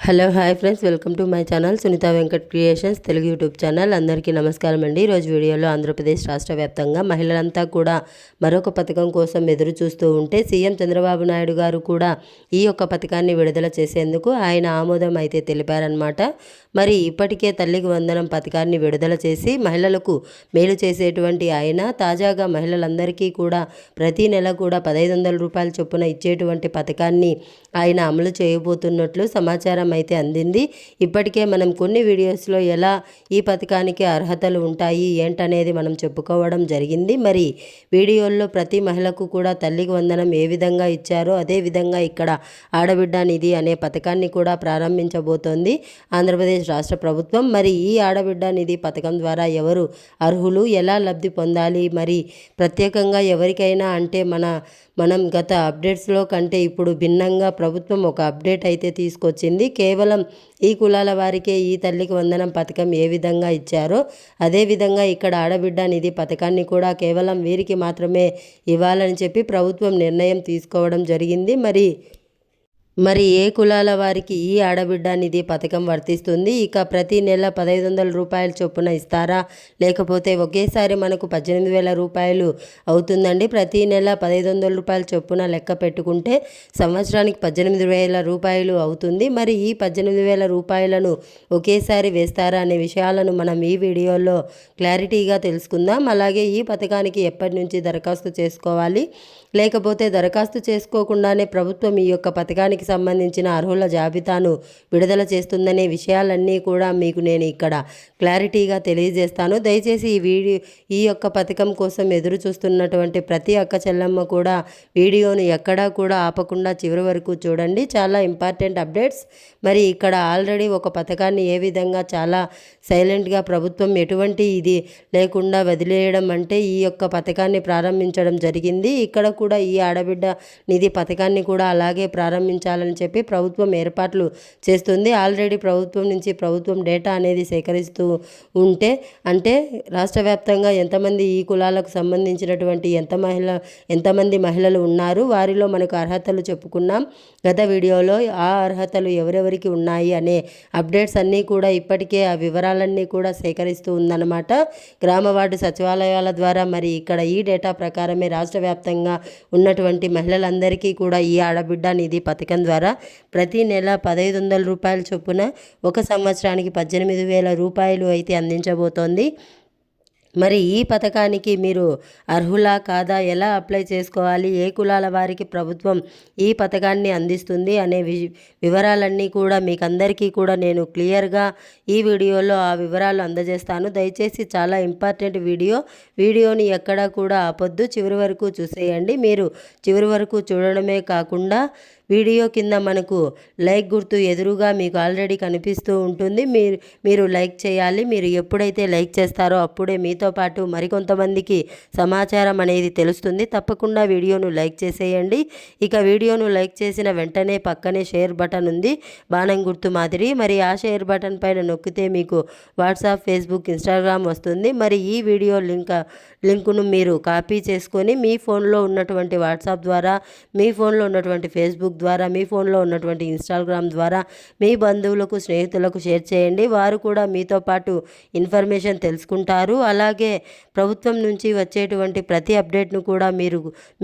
Hello hi friends, welcome to my channel Sunitha Venkat creations Telugu YouTube channel. అందరికీ నమస్కారం అండి. ఈరోజు వీడియోలో ఆంధ్రప్రదేశ్ రాష్ట్ర వ్యాప్తంగా మహిళలంతా కూడా మరొక పథకం కోసం ఎదురు చూస్తూ ఉంటే సీఎం చంద్రబాబు నాయుడు గారు కూడా ఈ యొక్క పథకాన్ని విడుదల చేసేందుకు ఆయన ఆమోదం అయితే తెలిపారనమాట. మరి ఇప్పటికే తల్లికి వందనం పథకాన్ని విడుదల చేసి మహిళలకు మేలు చేసేటువంటి ఆయన తాజాగా మహిళలందరికీ కూడా ప్రతి నెల కూడా 1500 రూపాయల చొప్పున ఇచ్చేటువంటి పథకాన్ని ఆయన అమలు చేయబోతున్నట్లు సమాచారం అయితే అందింది. ఇప్పటికే మనం కొన్ని వీడియోస్లో ఎలా ఈ పథకానికి అర్హతలు ఉంటాయి ఏంటనేది మనం చెప్పుకోవడం జరిగింది. మరి వీడియోల్లో ప్రతి మహిళకు కూడా తల్లికి వందనం ఏ విధంగా ఇచ్చారో అదే విధంగా ఇక్కడ ఆడబిడ్డ నిధి అనే పథకాన్ని కూడా ప్రారంభించబోతోంది ఆంధ్రప్రదేశ్ రాష్ట్ర ప్రభుత్వం. మరి ఈ ఆడబిడ్డ నిధి పథకం ద్వారా ఎవరు అర్హులు, ఎలా లబ్ధి పొందాలి, మరి ప్రత్యేకంగా ఎవరికైనా అంటే మనం గత అప్డేట్స్లో కంటే ఇప్పుడు భిన్నంగా ప్రభుత్వం ఒక అప్డేట్ అయితే తీసుకొచ్చింది. కేవలం ఈ కులాల వారికే ఈ తల్లికి వందనం పథకం ఏ విధంగా ఇచ్చారో అదేవిధంగా ఇక్కడ ఆడబిడ్డ నిధి పథకాన్ని కూడా కేవలం వీరికి మాత్రమే ఇవ్వాలని చెప్పి ప్రభుత్వం నిర్ణయం తీసుకోవడం జరిగింది. మరి ఏ కులాల వారికి ఈ ఆడబిడ్డ నిధి పథకం వర్తిస్తుంది? ఇక ప్రతి నెల 1500 రూపాయల చొప్పున ఇస్తారా, లేకపోతే ఒకేసారి మనకు 18,000 రూపాయలు అవుతుందండి? ప్రతి నెల 1500 రూపాయల చొప్పున లెక్క పెట్టుకుంటే సంవత్సరానికి 18,000 రూపాయలు అవుతుంది. మరి ఈ 18,000 రూపాయలను ఒకేసారి వేస్తారా అనే విషయాలను మనం ఈ వీడియోలో క్లారిటీగా తెలుసుకుందాం. అలాగే ఈ పథకానికి ఎప్పటి నుంచి దరఖాస్తు చేసుకోవాలి, లేకపోతే దరఖాస్తు చేసుకోకుండానే ప్రభుత్వం ఈ యొక్క పథకానికి సంబంధించిన అర్హుల జాబితాను విడుదల చేస్తుందనే విషయాలన్నీ కూడా మీకు నేను ఇక్కడ క్లారిటీగా తెలియజేస్తాను. దయచేసి ఈ యొక్క పథకం కోసం ఎదురు చూస్తున్నటువంటి ప్రతి అక్క చెల్లమ్మ కూడా వీడియోను ఎక్కడా కూడా ఆపకుండా చివరి వరకు చూడండి. చాలా ఇంపార్టెంట్ అప్డేట్స్. మరి ఇక్కడ ఆల్రెడీ ఒక పథకాన్ని ఏ విధంగా చాలా సైలెంట్గా ప్రభుత్వం ఎటువంటి ఇది లేకుండా వదిలేయడం అంటే ఈ యొక్క పథకాన్ని ప్రారంభించడం జరిగింది. ఇక్కడ కూడా ఈ ఆడబిడ్డ నిధి పథకాన్ని కూడా అలాగే ప్రారంభించాలని చెప్పి ప్రభుత్వం ఏర్పాట్లు చేస్తుంది. ఆల్రెడీ ప్రభుత్వం నుంచి ప్రభుత్వం డేటా అనేది సేకరిస్తూ ఉంటే అంటే రాష్ట్ర వ్యాప్తంగా ఎంతమంది ఈ కులాలకు సంబంధించినటువంటి ఎంతమంది మహిళలు ఉన్నారు, వారిలో మనకు అర్హతలు చెప్పుకున్నాం గత వీడియోలో. ఆ అర్హతలు ఎవరెవరికి ఉన్నాయి అనే అప్డేట్స్ అన్నీ కూడా ఇప్పటికే ఆ వివరాలన్నీ కూడా సేకరిస్తూ ఉందన్నమాట గ్రామ వార్డు సచివాలయాల ద్వారా. మరి ఇక్కడ ఈ డేటా ప్రకారమే రాష్ట్ర వ్యాప్తంగా ఉన్నటువంటి మహిళలందరికీ కూడా ఈ ఆడబిడ్డ నిధి పథకం ద్వారా ప్రతి నెల 1500 రూపాయల చొప్పున ఒక సంవత్సరానికి 18,000 రూపాయలు అయితే అందించబోతోంది. మరి ఈ పథకానికి మీరు అర్హులా కాదా, ఎలా అప్లై చేసుకోవాలి, ఏ కులాల వారికి ప్రభుత్వం ఈ పథకాన్ని అందిస్తుంది అనే వివరాలన్నీ కూడా మీకు అందరికీ కూడా నేను క్లియర్గా ఈ వీడియోలో ఆ వివరాలు అందజేస్తాను. దయచేసి చాలా ఇంపార్టెంట్ వీడియోని ఎక్కడా కూడా ఆపొద్దు, చివరి వరకు చూసేయండి. మీరు చివరి వరకు చూడడమే కాకుండా వీడియో కింద మనకు లైక్ గుర్తు ఎదురుగా మీకు ఆల్రెడీ కనిపిస్తూ ఉంటుంది. మీరు లైక్ చేయాలి. మీరు ఎప్పుడైతే లైక్ చేస్తారో అప్పుడే మీతో పాటు మరికొంతమందికి సమాచారం అనేది తెలుస్తుంది. తప్పకుండా వీడియోను లైక్ చేసేయండి. ఇక వీడియోను లైక్ చేసిన వెంటనే పక్కనే షేర్ బటన్ ఉంది, బాణం గుర్తు మాదిరి. మరి ఆ షేర్ బటన్ పైన నొక్కితే మీకు వాట్సాప్, ఫేస్బుక్, ఇన్స్టాగ్రామ్ వస్తుంది. మరి ఈ వీడియో లింకును మీరు కాపీ చేసుకొని మీ ఫోన్లో ఉన్నటువంటి వాట్సాప్ ద్వారా, మీ ఫోన్లో ఉన్నటువంటి ఫేస్బుక్ ద్వారా, మీ ఫోన్లో ఉన్నటువంటి ఇన్స్టాగ్రామ్ ద్వారా మీ బంధువులకు, స్నేహితులకు షేర్ చేయండి. వారు కూడా మీతో పాటు ఇన్ఫర్మేషన్ తెలుసుకుంటారు. అలాగే ప్రభుత్వం నుంచి వచ్చేటువంటి ప్రతి అప్డేట్ను కూడా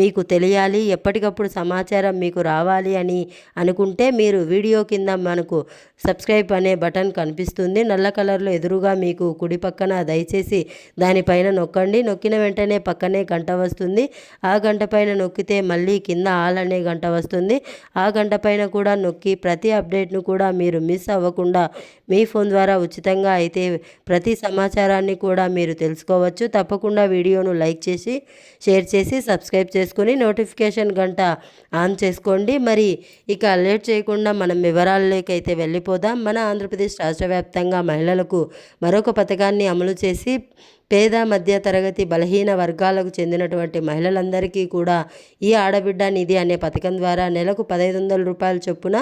మీకు తెలియాలి, ఎప్పటికప్పుడు సమాచారం మీకు రావాలి అని అనుకుంటే మీరు వీడియో కింద మనకు సబ్స్క్రైబ్ అనే బటన్ కనిపిస్తుంది నల్ల కలర్లో ఎదురుగా మీకు కుడి పక్కన. దయచేసి దానిపైన నొక్కండి. నొక్కిన వెంటనే పక్కనే గంట వస్తుంది. ఆ గంట పైన నొక్కితే మళ్ళీ కింద ఆల్ అనే గంట వస్తుంది. ఆ గంట పైన కూడా నొక్కి ప్రతి అప్డేట్ను కూడా మీరు మిస్ అవ్వకుండా మీ ఫోన్ ద్వారా ఉచితంగా అయితే ప్రతి సమాచారాన్ని కూడా మీరు తెలుసుకోవచ్చు. తప్పకుండా వీడియోను లైక్ చేసి, షేర్ చేసి, సబ్స్క్రైబ్ చేసుకొని నోటిఫికేషన్ గంట ఆన్ చేసుకోండి. మరి ఇక లేట్ చేయకుండా మనం వివరాల్లోకైతే వెళ్ళిపోదాం. మన ఆంధ్రప్రదేశ్ రాష్ట్ర వ్యాప్తంగా మహిళలకు మరొక పథకాన్ని అమలు చేసి పేద మధ్య తరగతి బలహీన వర్గాలకు చెందినటువంటి మహిళలందరికీ కూడా ఈ ఆడబిడ్డ నిధి అనే పథకం ద్వారా నెలకు 1,500 రూపాయల చొప్పున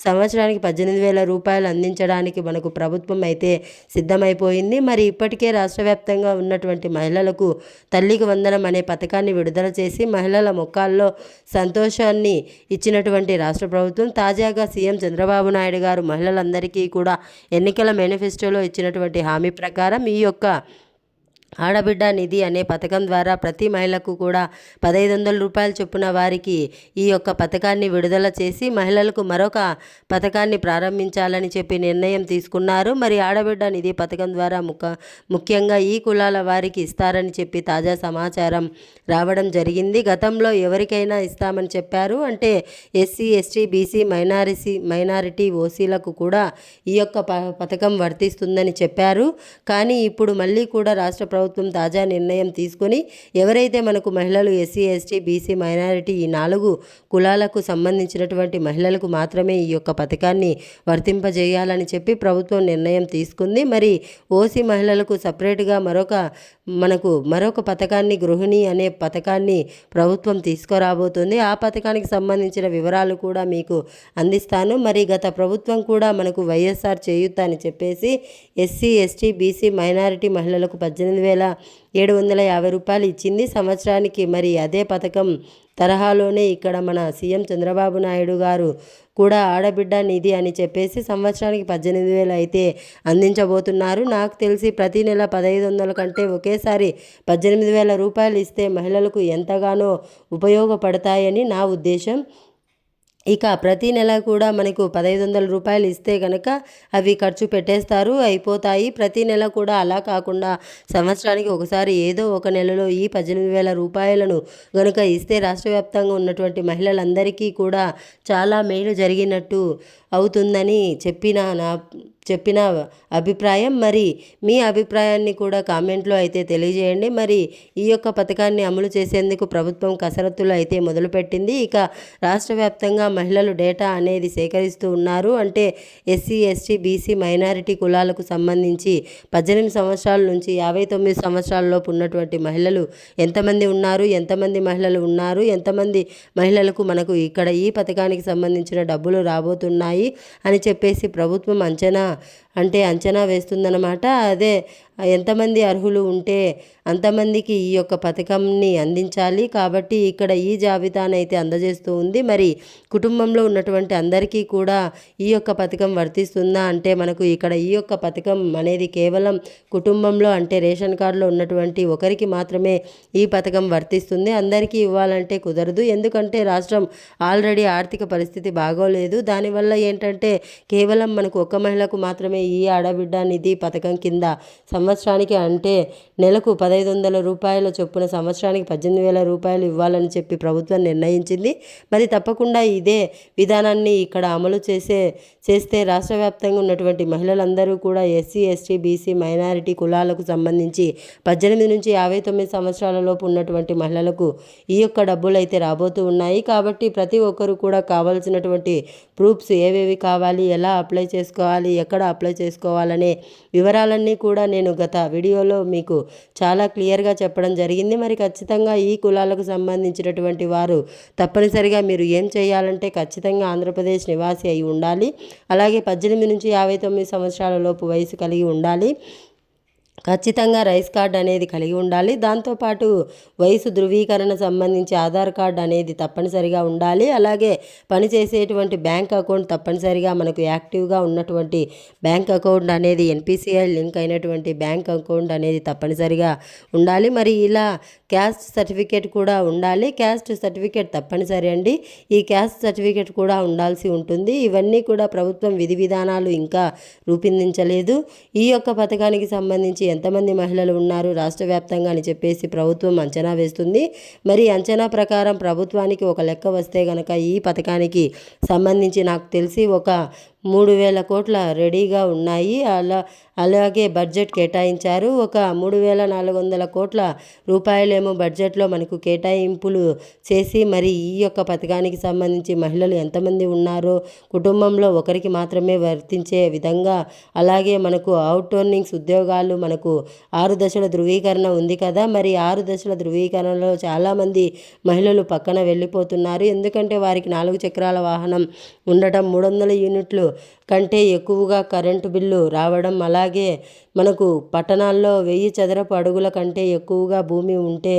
సంవత్సరానికి 18,000 రూపాయలు అందించడానికి మనకు ప్రభుత్వం అయితే సిద్ధమైపోయింది. మరి ఇప్పటికే రాష్ట్ర వ్యాప్తంగా ఉన్నటువంటి మహిళలకు తల్లికి వందనం అనే పథకాన్ని విడుదల చేసి మహిళల ముఖాల్లో సంతోషాన్ని ఇచ్చినటువంటి రాష్ట్ర ప్రభుత్వం తాజాగా సీఎం చంద్రబాబు నాయుడు గారు మహిళలందరికీ కూడా ఎన్నికల మేనిఫెస్టోలో ఇచ్చినటువంటి హామీ ప్రకారం ఈ యొక్క ఆడబిడ్డ నిధి అనే పథకం ద్వారా ప్రతి మహిళకు కూడా 1,500 రూపాయల చొప్పున వారికి ఈ యొక్క పథకాన్ని విడుదల చేసి మహిళలకు మరొక పథకాన్ని ప్రారంభించాలని చెప్పి నిర్ణయం తీసుకున్నారు. మరి ఆడబిడ్డ నిధి పథకం ద్వారా ముఖ్యంగా ఈ కులాల వారికి ఇస్తారని చెప్పి తాజా సమాచారం రావడం జరిగింది. గతంలో ఎవరికైనా ఇస్తామని చెప్పారు. అంటే ఎస్సీ, ఎస్టీ, బీసీ, మైనారిటీ, ఓసీలకు కూడా ఈ యొక్క పథకం వర్తిస్తుందని చెప్పారు. కానీ ఇప్పుడు మళ్ళీ కూడా రాష్ట్ర ప్రభుత్వం తాజా నిర్ణయం తీసుకొని ఎవరైతే మనకు మహిళలు ఎస్సీ, ఎస్టీ, బీసీ, మైనారిటీ ఈ 4 కులాలకు సంబంధించినటువంటి మహిళలకు మాత్రమే ఈ యొక్క పథకాన్ని వర్తింపజేయాలని చెప్పి ప్రభుత్వం నిర్ణయం తీసుకుంది. మరి ఓసీ మహిళలకు సపరేట్గా మరొక పథకాన్ని గృహిణి అనే పథకాన్ని ప్రభుత్వం తీసుకురాబోతుంది. ఆ పథకానికి సంబంధించిన వివరాలు కూడా మీకు అందిస్తాను. మరి గత ప్రభుత్వం కూడా మనకు వైఎస్ఆర్ చేయూత అని చెప్పేసి ఎస్సీ, ఎస్టీ, బీసీ, మైనారిటీ మహిళలకు 18,750 రూపాయలు ఇచ్చింది సంవత్సరానికి. మరి అదే పథకం తరహాలోనే ఇక్కడ మన సీఎం చంద్రబాబు నాయుడు గారు కూడా ఆడబిడ్డ నిధి అని చెప్పేసి సంవత్సరానికి 18,000 అయితే అందించబోతున్నారు. నాకు తెలిసి ప్రతి నెల 1,500 కంటే ఒకేసారి 18,000 రూపాయలు ఇస్తే మహిళలకు ఎంతగానో ఉపయోగపడతాయని నా ఉద్దేశం. ఇక ప్రతి నెల కూడా మనకు 1,500 రూపాయలు ఇస్తే కనుక అవి ఖర్చు పెట్టేస్తారు, అయిపోతాయి. ప్రతి నెల కూడా అలా కాకుండా సంవత్సరానికి ఒకసారి ఏదో ఒక నెలలో ఈ 18,000 రూపాయలను కనుక ఇస్తే రాష్ట్ర వ్యాప్తంగా ఉన్నటువంటి మహిళలందరికీ కూడా చాలా మేలు జరిగినట్టు అవుతుందని చెప్పిన అభిప్రాయం. మరి మీ అభిప్రాయాన్ని కూడా కామెంట్లో అయితే తెలియజేయండి. మరి ఈ యొక్క పథకాన్ని అమలు చేసేందుకు ప్రభుత్వం కసరత్తులు అయితే మొదలుపెట్టింది. ఇక రాష్ట్ర వ్యాప్తంగా మహిళలు డేటా అనేది సేకరిస్తూ ఉన్నారు. అంటే ఎస్సీ, ఎస్టీ, బీసీ, మైనారిటీ కులాలకు సంబంధించి 18 సంవత్సరాల నుంచి 59 సంవత్సరాల లోపు ఉన్నటువంటి మహిళలు ఎంతమంది ఉన్నారు, ఎంతమంది మహిళలకు మనకు ఇక్కడ ఈ పథకానికి సంబంధించిన డబ్బులు రాబోతున్నాయి అని చెప్పేసి ప్రభుత్వం అంచనా వేస్తుందన్నమాట. అదే ఎంతమంది అర్హులు ఉంటే అంతమందికి ఈ యొక్క పథకంని అందించాలి కాబట్టి ఇక్కడ ఈ జాబితానైతే అందజేస్తూ ఉంది. మరి కుటుంబంలో ఉన్నటువంటి అందరికీ కూడా ఈ యొక్క పథకం వర్తిస్తుందా అంటే మనకు ఇక్కడ ఈ యొక్క పథకం అనేది కేవలం కుటుంబంలో అంటే రేషన్ కార్డులో ఉన్నటువంటి ఒకరికి మాత్రమే ఈ పథకం వర్తిస్తుంది. అందరికీ ఇవ్వాలంటే కుదరదు. ఎందుకంటే రాష్ట్రం ఆల్రెడీ ఆర్థిక పరిస్థితి బాగోలేదు. దానివల్ల ఏంటంటే కేవలం మనకు ఒక మహిళకు మాత్రమే ఈ ఆడబిడ్డ నిధి పథకం కింద సంవత్సరానికి అంటే నెలకు 1,500 రూపాయల చొప్పున సంవత్సరానికి 18,000 రూపాయలు ఇవ్వాలని చెప్పి ప్రభుత్వం నిర్ణయించింది. మరి తప్పకుండా ఇదే విధానాన్ని ఇక్కడ అమలు చేస్తే రాష్ట్ర వ్యాప్తంగా ఉన్నటువంటి మహిళలందరూ కూడా ఎస్సీ, ఎస్టీ, బీసీ, మైనారిటీ కులాలకు సంబంధించి 18 నుంచి 59 సంవత్సరాల లోపు ఉన్నటువంటి మహిళలకు ఈ యొక్క డబ్బులు అయితే రాబోతూ ఉన్నాయి. కాబట్టి ప్రతి ఒక్కరు కూడా కావాల్సినటువంటి ప్రూఫ్స్ ఏవేవి కావాలి, ఎలా అప్లై చేసుకోవాలి, ఎక్కడ అప్లై చేసుకోవాలనే వివరాలన్నీ కూడా నేను గత వీడియోలో మీకు చాలా క్లియర్గా చెప్పడం జరిగింది. మరి ఖచ్చితంగా ఈ కులాలకు సంబంధించినటువంటి వారు తప్పనిసరిగా మీరు ఏం చేయాలంటే ఖచ్చితంగా ఆంధ్రప్రదేశ్ నివాసి అయి ఉండాలి. అలాగే 18 నుంచి 59 సంవత్సరాల లోపు వయసు కలిగి ఉండాలి. ఖచ్చితంగా రైస్ కార్డ్ అనేది కలిగి ఉండాలి. దాంతోపాటు వయసు ధృవీకరణ సంబంధించి ఆధార్ కార్డ్ అనేది తప్పనిసరిగా ఉండాలి. అలాగే పనిచేసేటువంటి బ్యాంక్ అకౌంట్ తప్పనిసరిగా మనకు యాక్టివ్గా ఉన్నటువంటి బ్యాంక్ అకౌంట్ అనేది ఎన్పిసిఐ లింక్ అయినటువంటి బ్యాంక్ అకౌంట్ అనేది తప్పనిసరిగా ఉండాలి. మరి ఇలా క్యాస్ట్ సర్టిఫికేట్ కూడా ఉండాలి. క్యాస్ట్ సర్టిఫికేట్ తప్పనిసరి అండి. ఈ క్యాస్ట్ సర్టిఫికేట్ కూడా ఉండాల్సి ఉంటుంది. ఇవన్నీ కూడా ప్రభుత్వం విధి విధానాలు ఇంకా రూపొందించలేదు. ఈ యొక్క పథకానికి సంబంధించి ఎంతమంది మహిళలు ఉన్నారు రాష్ట్ర వ్యాప్తంగా అని చెప్పేసి ప్రభుత్వం అంచనా వేస్తుంది. మరి అంచనా ప్రకారం ప్రభుత్వానికి ఒక లెక్క వస్తే కనుక ఈ పథకానికి సంబంధించి నాకు తెలిసి ఒక 3,000 కోట్ల రెడీగా ఉన్నాయి. అలాగే బడ్జెట్ కేటాయించారు. ఒక 3,400 కోట్ల రూపాయలేమో బడ్జెట్లో మనకు కేటాయింపులు చేసి మరి ఈ యొక్క పథకానికి సంబంధించి మహిళలు ఎంతమంది ఉన్నారో కుటుంబంలో ఒకరికి మాత్రమే వర్తించే విధంగా అలాగే మనకు అవుట్ టర్నింగ్స్ ఉద్యోగాలు మన మనకు 6 దశల ధృవీకరణ ఉంది కదా, మరి 6 దశల ధృవీకరణలో చాలామంది మహిళలు పక్కన వెళ్ళిపోతున్నారు. ఎందుకంటే వారికి 4 చక్రాల వాహనం ఉండటం, 300 యూనిట్లు కంటే ఎక్కువగా కరెంటు బిల్లు రావడం, అలాగే మనకు పట్టణాల్లో 1000 చదరపు అడుగుల కంటే ఎక్కువగా భూమి ఉంటే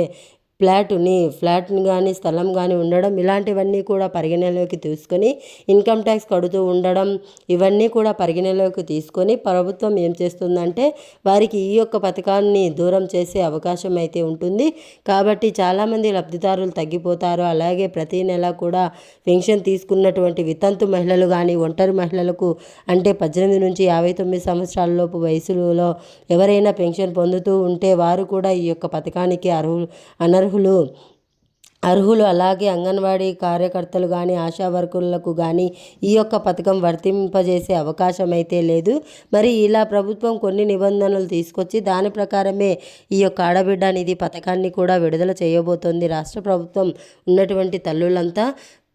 ఫ్లాట్ని కానీ స్థలం కానీ ఉండడం, ఇలాంటివన్నీ కూడా పరిగణలోకి తీసుకొని ఇన్కమ్ ట్యాక్స్ కడుతూ ఉండడం, ఇవన్నీ కూడా పరిగణలోకి తీసుకొని ప్రభుత్వం ఏం చేస్తుందంటే వారికి ఈ యొక్క పథకాన్ని దూరం చేసే అవకాశం అయితే ఉంటుంది. కాబట్టి చాలామంది లబ్ధిదారులు తగ్గిపోతారు. అలాగే ప్రతి నెల కూడా పెన్షన్ తీసుకున్నటువంటి వితంతు మహిళలు కానీ, ఒంటరి మహిళలకు అంటే 18 నుంచి 59 సంవత్సరాల లోపు వయసులో ఎవరైనా పెన్షన్ పొందుతూ ఉంటే వారు కూడా ఈ యొక్క పథకానికి అర్హులు. అలాగే అంగన్వాడీ కార్యకర్తలు కానీ, ఆశా వర్కర్లకు కానీ ఈ యొక్క పథకం వర్తింపజేసే అవకాశం అయితే లేదు. మరి ఇలా ప్రభుత్వం కొన్ని నిబంధనలు తీసుకొచ్చి దాని ప్రకారమే ఈ యొక్క ఆడబిడ్డ నిధి పథకాన్ని కూడా విడుదల చేయబోతోంది రాష్ట్ర ప్రభుత్వం. ఉన్నటువంటి తల్లులంతా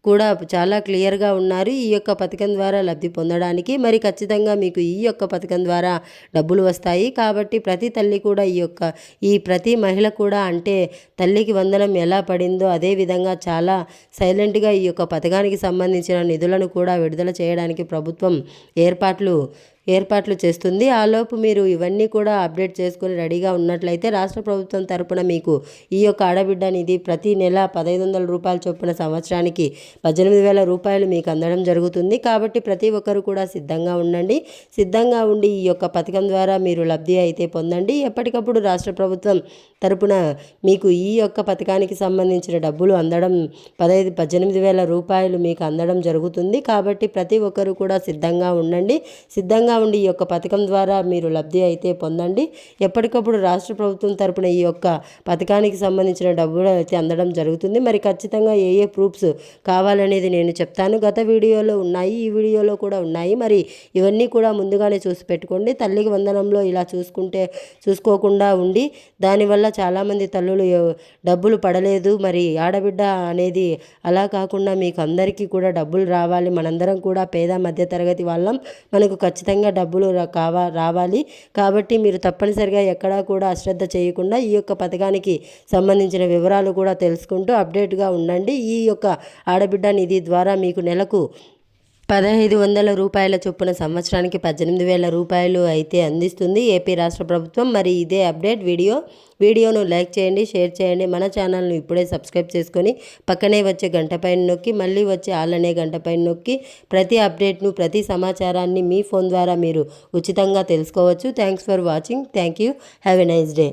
కూడా చాలా క్లియర్గా ఉన్నారు ఈ యొక్క పథకం ద్వారా లబ్ధి పొందడానికి. మరి ఖచ్చితంగా మీకు ఈ యొక్క పథకం ద్వారా డబ్బులు వస్తాయి. కాబట్టి ప్రతి తల్లి కూడా ప్రతి మహిళ కూడా అంటే తల్లికి వందనం ఎలా పడిందో అదేవిధంగా చాలా సైలెంట్గా ఈ యొక్క పథకానికి సంబంధించిన నిధులను కూడా విడుదల చేయడానికి ప్రభుత్వం ఏర్పాట్లు చేస్తుంది. ఆలోపు మీరు ఇవన్నీ కూడా అప్డేట్ చేసుకొని రెడీగా ఉన్నట్లయితే రాష్ట్ర ప్రభుత్వం తరపున మీకు ఈ యొక్క ఆడబిడ్డ నిధి ప్రతి నెల 1500 రూపాయల చొప్పున సంవత్సరానికి 18,000 రూపాయలు మీకు అందడం జరుగుతుంది. కాబట్టి ప్రతి ఒక్కరు కూడా సిద్ధంగా ఉండి ఈ యొక్క పథకం ద్వారా మీరు లబ్ధి అయితే పొందండి. ఎప్పటికప్పుడు రాష్ట్ర ప్రభుత్వం తరపున మీకు ఈ యొక్క పథకానికి సంబంధించిన డబ్బులు అందడం 18,000 రూపాయలు మీకు అందడం జరుగుతుంది. కాబట్టి ప్రతి ఒక్కరు కూడా సిద్ధంగా ఉండి ఈ యొక్క పథకం ద్వారా మీరు లబ్ధి అయితే పొందండి. ఎప్పటికప్పుడు రాష్ట్ర ప్రభుత్వం తరపున ఈ యొక్క పథకానికి సంబంధించిన డబ్బులు అయితే అందడం జరుగుతుంది. మరి ఖచ్చితంగా ఏ ప్రూఫ్స్ కావాలనేది నేను చెప్తాను. గత వీడియోలో ఉన్నాయి, ఈ వీడియోలో కూడా ఉన్నాయి. మరి ఇవన్నీ కూడా ముందుగానే చూసి పెట్టుకోండి. తల్లికి వందనంలో ఇలా చూసుకోకుండా ఉండి దానివల్ల చాలామంది తల్లులు డబ్బులు పడలేదు. మరి ఆడబిడ్డ అనేది అలా కాకుండా మీకు అందరికీ కూడా డబ్బులు రావాలి. మనందరం కూడా పేద మధ్య తరగతి వాళ్ళం, మనకు ఖచ్చితంగా డబ్బులు రావాలి. కాబట్టి మీరు తప్పనిసరిగా ఎక్కడా కూడా అశ్రద్ధ చేయకుండా ఈ యొక్క పథకానికి సంబంధించిన వివరాలు కూడా తెలుసుకుంటూ అప్డేట్గా ఉండండి. ఈ యొక్క ఆడబిడ్డ నిధి ద్వారా మీకు నెలకు 1,500 రూపాయల చొప్పున సంవత్సరానికి 18,000 రూపాయలు అయితే అందిస్తుంది ఏపీ రాష్ట్ర ప్రభుత్వం. మరి ఇదే అప్డేట్ వీడియోను లైక్ చేయండి, షేర్ చేయండి. మన ఛానల్ను ఇప్పుడే సబ్స్క్రైబ్ చేసుకొని పక్కనే వచ్చే గంట పైన నొక్కి మళ్ళీ వచ్చే ఆల్ అనే గంట పైన నొక్కి ప్రతి అప్డేట్ను, ప్రతి సమాచారాన్ని మీ ఫోన్ ద్వారా మీరు ఉచితంగా తెలుసుకోవచ్చు. Thanks for watching. Thank you. Have a nice day.